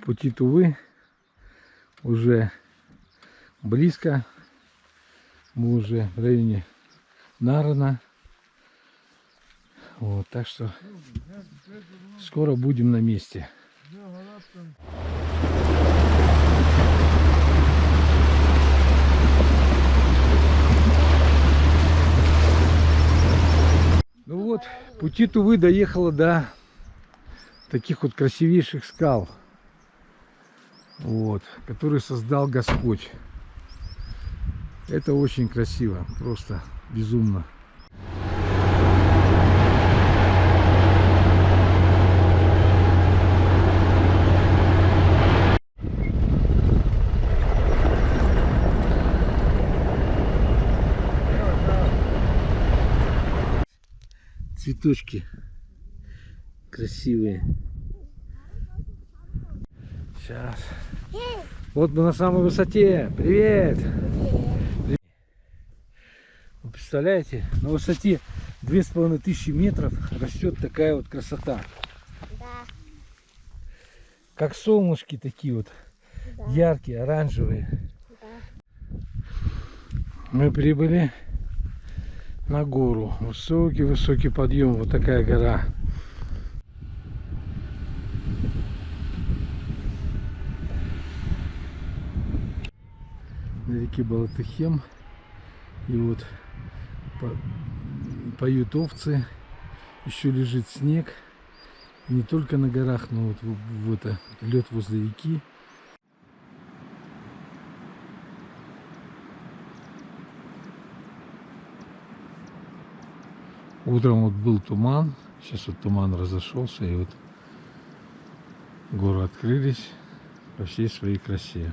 пути Тувы уже близко. Мы уже в районе Нарана. Вот, так что скоро будем на месте. Ну вот, пути Тувы доехала до таких вот красивейших скал, вот, которые создал Господь. Это очень красиво, просто безумно. Цветочки красивые. Сейчас. Вот мы на самой высоте. Привет! Вы представляете, на высоте 2500 метров растет такая вот красота. Да. Как солнышки такие вот, Да. яркие, оранжевые. Да. Мы прибыли на гору. Высокий-высокий подъем. Вот такая гора. На реке Балатыхем. И вот поют овцы. Еще лежит снег. И не только на горах, но вот в это лед возле реки. Утром вот был туман, сейчас вот туман разошелся, и вот горы открылись во всей своей красе.